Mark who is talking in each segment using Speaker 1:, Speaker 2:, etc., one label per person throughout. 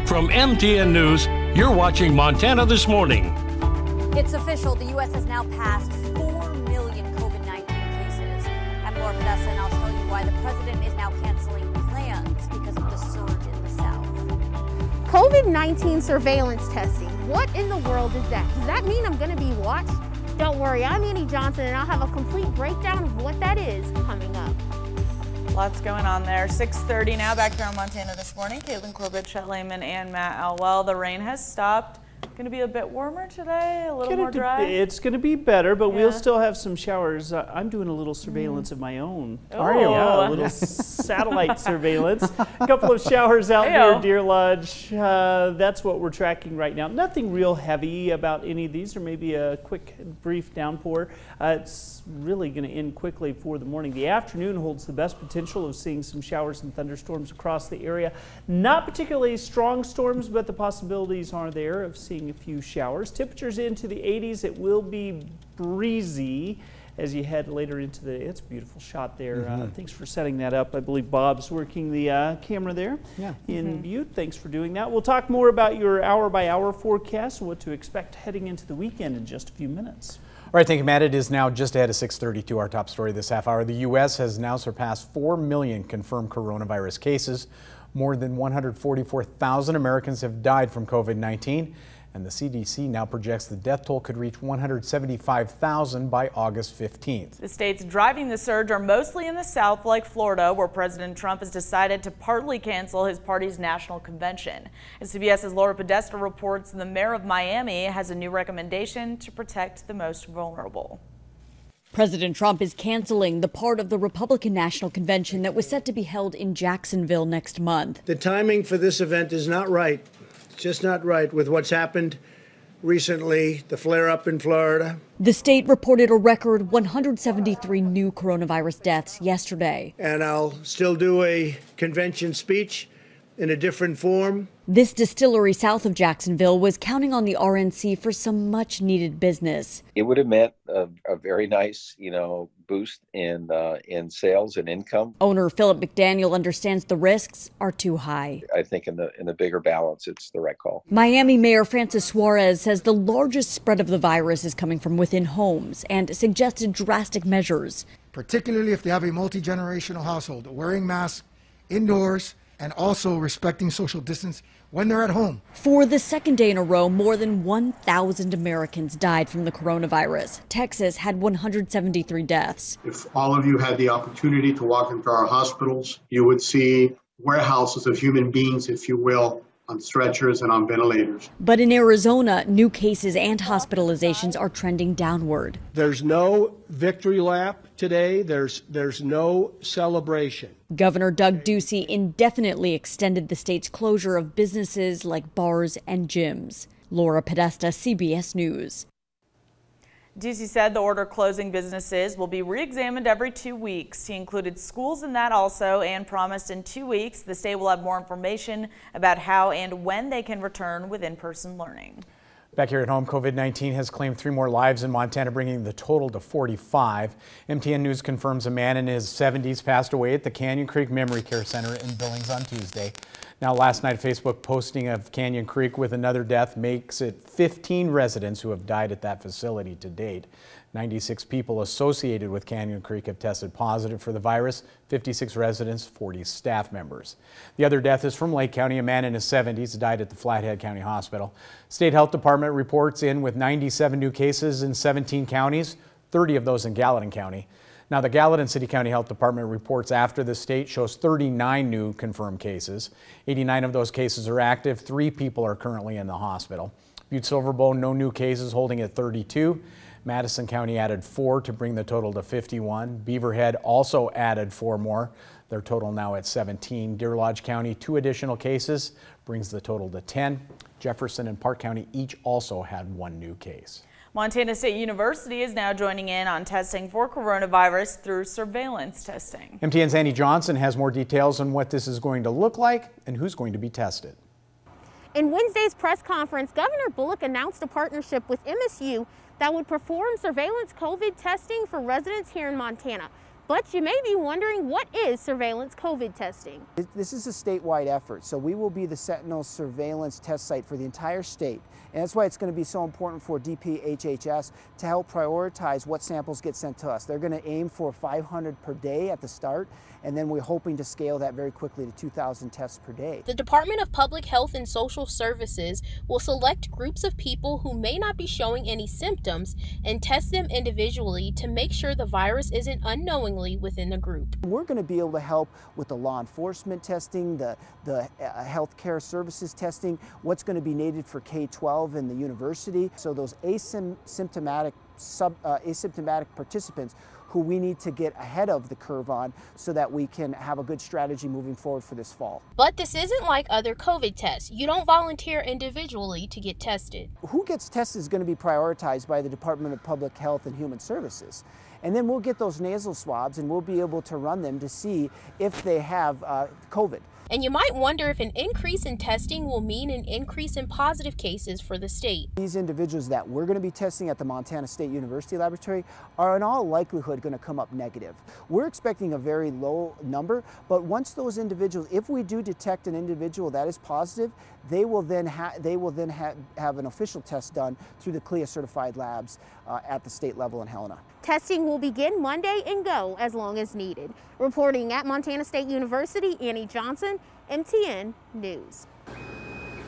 Speaker 1: From MTN News, you're watching Montana This Morning.
Speaker 2: It's official. The U.S. has now passed 4 million COVID-19 cases. I'm Laura Podesta, and I'll tell you why the president is now canceling plans because of the surge in the South.
Speaker 3: COVID-19 surveillance testing. What in the world is that? Does that mean I'm going to be watched? Don't worry, I'm Annie Johnson, and I'll have a complete breakdown of what that is coming up.
Speaker 4: Lots going on there. 6:30 now, back here on Montana This Morning. Caitlin Corbett, Chet Lehman, and Matt Elwell. The rain has stopped. Going to be a bit warmer today, a little more dry.
Speaker 5: It's going to be better, but we'll still have some showers. I'm doing a little surveillance of my own.
Speaker 4: Are you?
Speaker 5: Yeah, a little satellite surveillance. A couple of showers out near Deer Lodge. That's what we're tracking right now. Nothing real heavy about any of these, or maybe a quick, brief downpour. It's really going to end quickly for the morning. The afternoon holds the best potential of seeing some showers and thunderstorms across the area. Not particularly strong storms, but the possibilities are there of seeing a few showers. Temperatures into the 80s. It will be breezy as you head later into the, it's a beautiful shot there. Thanks for setting that up. I believe Bob's working the camera there in Butte. Thanks for doing that. We'll talk more about your hour-by-hour forecast and what to expect heading into the weekend in just a few minutes.
Speaker 6: All right, thank you, Matt. It is now just ahead of 6:32. Our top story this half hour. The U.S. has now surpassed 4 million confirmed coronavirus cases. More than 144,000 Americans have died from COVID-19. And the CDC now projects the death toll could reach 175,000 by August 15th.
Speaker 4: The states driving the surge are mostly in the South, like Florida, where President Trump has decided to partly cancel his party's national convention. As CBS's Laura Podesta reports, the mayor of Miami has a new recommendation to protect the most vulnerable.
Speaker 7: President Trump is canceling the part of the Republican National Convention that was set to be held in Jacksonville next month.
Speaker 8: The timing for this event is not right. Just not right with what's happened recently, the flare-up in Florida.
Speaker 7: The state reported a record 173 new coronavirus deaths yesterday.
Speaker 8: And I'll still do a convention speech in a different form.
Speaker 7: This distillery south of Jacksonville was counting on the RNC for some much-needed business.
Speaker 9: It would have meant a very nice, boost in sales and income.
Speaker 7: Owner Philip McDaniel understands the risks are too high.
Speaker 9: I think in the bigger balance, it's the right call.
Speaker 7: Miami Mayor Francis Suarez says the largest spread of the virus is coming from within homes and suggested drastic measures.
Speaker 10: Particularly if they have a multi-generational household, wearing masks indoors and also respecting social distance when they're at home.
Speaker 7: For the second day in a row, more than 1,000 Americans died from the coronavirus. Texas had 173 deaths.
Speaker 11: If all of you had the opportunity to walk into our hospitals, you would see warehouses of human beings, if you will, on stretchers and on ventilators.
Speaker 7: But in Arizona, new cases and hospitalizations are trending downward.
Speaker 12: There's no victory lap today. There's no celebration.
Speaker 7: Governor Doug Ducey indefinitely extended the state's closure of businesses like bars and gyms. Laura Podesta, CBS News.
Speaker 4: Ducey said the order closing businesses will be re-examined every 2 weeks. He included schools in that also and promised in 2 weeks the state will have more information about how and when they can return with in-person learning.
Speaker 6: Back here at home, COVID-19 has claimed 3 more lives in Montana, bringing the total to 45. MTN News confirms a man in his 70s passed away at the Canyon Creek Memory Care Center in Billings on Tuesday. Now, last night, Facebook posting of Canyon Creek with another death makes it 15 residents who have died at that facility to date. 96 people associated with Canyon Creek have tested positive for the virus, 56 residents, 40 staff members. The other death is from Lake County. A man in his 70s died at the Flathead County Hospital. State Health Department reports in with 97 new cases in 17 counties, 30 of those in Gallatin County. Now, the Gallatin City County Health Department reports after the state shows 39 new confirmed cases. 89 of those cases are active. 3 people are currently in the hospital. Butte-Silverbow, no new cases, holding at 32. Madison County added 4 to bring the total to 51. Beaverhead also added 4 more. Their total now at 17. Deer Lodge County, 2 additional cases, brings the total to 10. Jefferson and Park County each also had 1 new case.
Speaker 4: Montana State University is now joining in on testing for coronavirus through surveillance testing.
Speaker 6: MTN's Annie Johnson has more details on what this is going to look like and who's going to be tested.
Speaker 3: In Wednesday's press conference, Governor Bullock announced a partnership with MSU that would perform surveillance COVID testing for residents here in Montana. But you may be wondering, what is surveillance COVID testing?
Speaker 13: This is a statewide effort, so we will be the Sentinel surveillance test site for the entire state. And that's why it's going to be so important for DPHHS to help prioritize what samples get sent to us. They're going to aim for 500 per day at the start, and then we're hoping to scale that very quickly to 2,000 tests per day.
Speaker 14: The Department of Public Health and Social Services will select groups of people who may not be showing any symptoms and test them individually to make sure the virus isn't unknowingly within the group.
Speaker 13: We're going to be able to help with the law enforcement testing, the healthcare services testing, what's going to be needed for K-12 in the university. So those asymptomatic participants who we need to get ahead of the curve on so that we can have a good strategy moving forward for this fall.
Speaker 14: But this isn't like other COVID tests. You don't volunteer individually to get tested.
Speaker 13: Who gets tested is going to be prioritized by the Department of Public Health and Human Services. And then we'll get those nasal swabs and we'll be able to run them to see if they have COVID.
Speaker 14: And you might wonder if an increase in testing will mean an increase in positive cases for the state.
Speaker 13: These individuals that we're going to be testing at the Montana State University Laboratory are in all likelihood going to come up negative. We're expecting a very low number, but once those individuals, if we do detect an individual that is positive, they will then have an official test done through the CLIA certified labs at the state level in Helena.
Speaker 3: Testing will begin Monday and go as long as needed. Reporting at Montana State University, Annie Johnson, MTN News.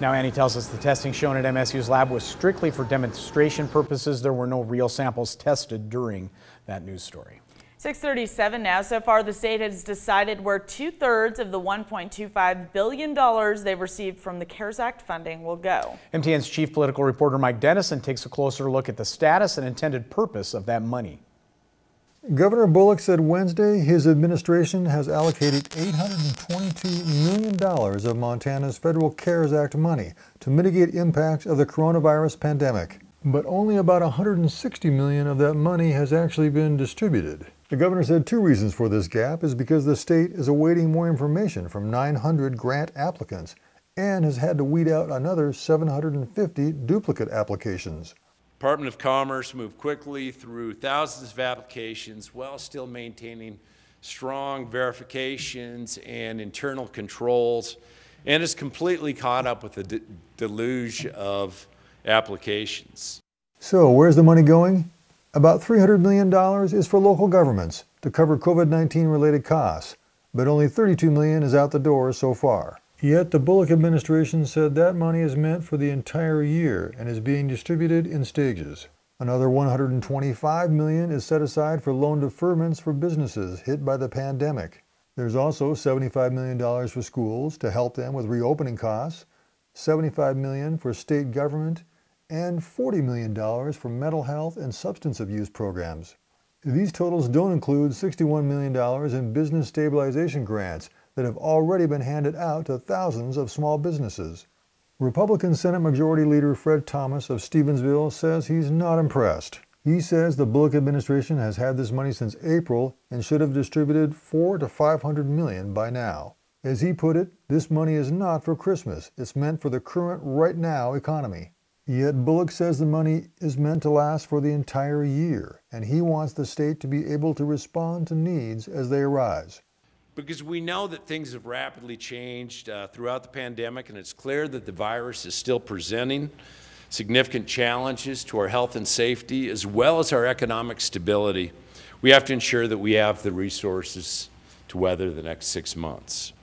Speaker 6: Now Annie tells us the testing shown at MSU's lab was strictly for demonstration purposes. There were no real samples tested during that news story.
Speaker 4: 6:37 now. So far, the state has decided where 2/3 of the $1.25 billion they've received from the CARES Act funding will go.
Speaker 6: MTN's chief political reporter Mike Dennison takes a closer look at the status and intended purpose of that money.
Speaker 15: Governor Bullock said Wednesday his administration has allocated $822 million of Montana's federal CARES Act money to mitigate impacts of the coronavirus pandemic. But only about $160 million of that money has actually been distributed. The governor said two reasons for this gap is because the state is awaiting more information from 900 grant applicants and has had to weed out another 750 duplicate applications.
Speaker 16: Department of Commerce moved quickly through thousands of applications while still maintaining strong verifications and internal controls, and is completely caught up with the deluge of applications.
Speaker 15: So where's the money going? About $300 million is for local governments to cover COVID-19 related costs, but only $32 million is out the door so far. Yet the Bullock administration said that money is meant for the entire year and is being distributed in stages. Another $125 million is set aside for loan deferments for businesses hit by the pandemic. There's also $75 million for schools to help them with reopening costs, $75 million for state government, and $40 million for mental health and substance abuse programs. These totals don't include $61 million in business stabilization grants that have already been handed out to thousands of small businesses. Republican Senate Majority Leader Fred Thomas of Stevensville says he's not impressed. He says the Bullock administration has had this money since April and should have distributed $400 to $500 million by now. As he put it, this money is not for Christmas. It's meant for the current right now economy. Yet Bullock says the money is meant to last for the entire year, and he wants the state to be able to respond to needs as they arise.
Speaker 16: Because we know that things have rapidly changed throughout the pandemic, and it's clear that the virus is still presenting significant challenges to our health and safety, as well as our economic stability. We have to ensure that we have the resources to weather the next 6 months.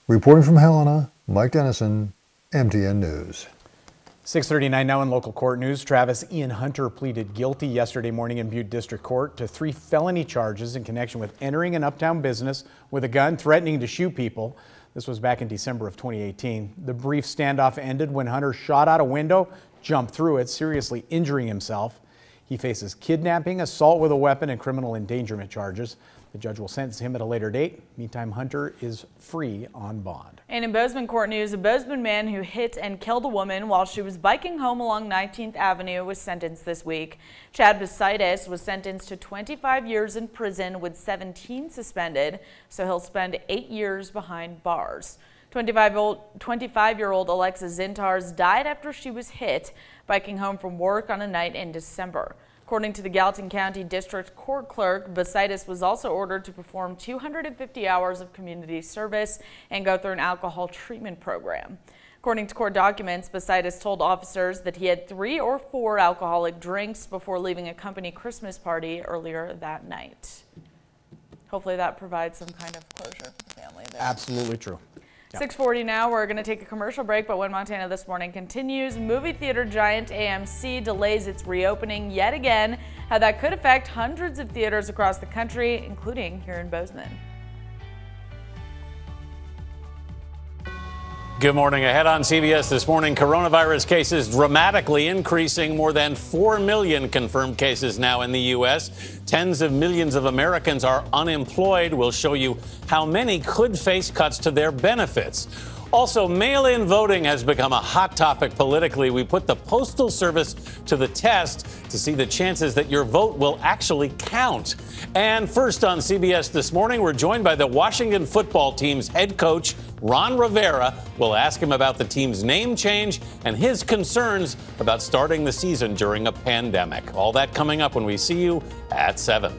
Speaker 15: Reporting from Helena, Mike Dennison, MTN News.
Speaker 6: 6:39 now in local court news. Travis Ian Hunter pleaded guilty yesterday morning in Butte District Court to 3 felony charges in connection with entering an uptown business with a gun, threatening to shoot people. This was back in December of 2018. The brief standoff ended when Hunter shot out a window, jumped through it, seriously injuring himself. He faces kidnapping, assault with a weapon, and criminal endangerment charges. The judge will sentence him at a later date. Meantime, Hunter is free on bond.
Speaker 4: And in Bozeman court news, a Bozeman man who hit and killed a woman while she was biking home along 19th Avenue was sentenced this week. Chad Basitis was sentenced to 25 years in prison with 17 suspended, so he'll spend 8 years behind bars. 25-year-old Alexa Zintars died after she was hit biking home from work on a night in December. According to the Gallatin County District Court Clerk, Bositis was also ordered to perform 250 hours of community service and go through an alcohol treatment program. According to court documents, Bositis told officers that he had 3 or 4 alcoholic drinks before leaving a company Christmas party earlier that night. Hopefully that provides some kind of closure for the family there.
Speaker 6: Absolutely true.
Speaker 4: 6:40 now. We're going to take a commercial break, but When Montana This Morning continues. Movie theater giant AMC delays its reopening yet again. How that could affect hundreds of theaters across the country, including here in Bozeman.
Speaker 1: Good morning. Ahead on CBS This Morning, coronavirus cases dramatically increasing. More than 4 million confirmed cases now in the U.S. Tens of millions of Americans are unemployed. We'll show you how many could face cuts to their benefits. Also, mail-in voting has become a hot topic politically. We put the Postal Service to the test to see the chances that your vote will actually count. And first on CBS This Morning, we're joined by the Washington football team's head coach, Ron Rivera. We'll ask him about the team's name change and his concerns about starting the season during a pandemic. All that coming up when we see you at 7.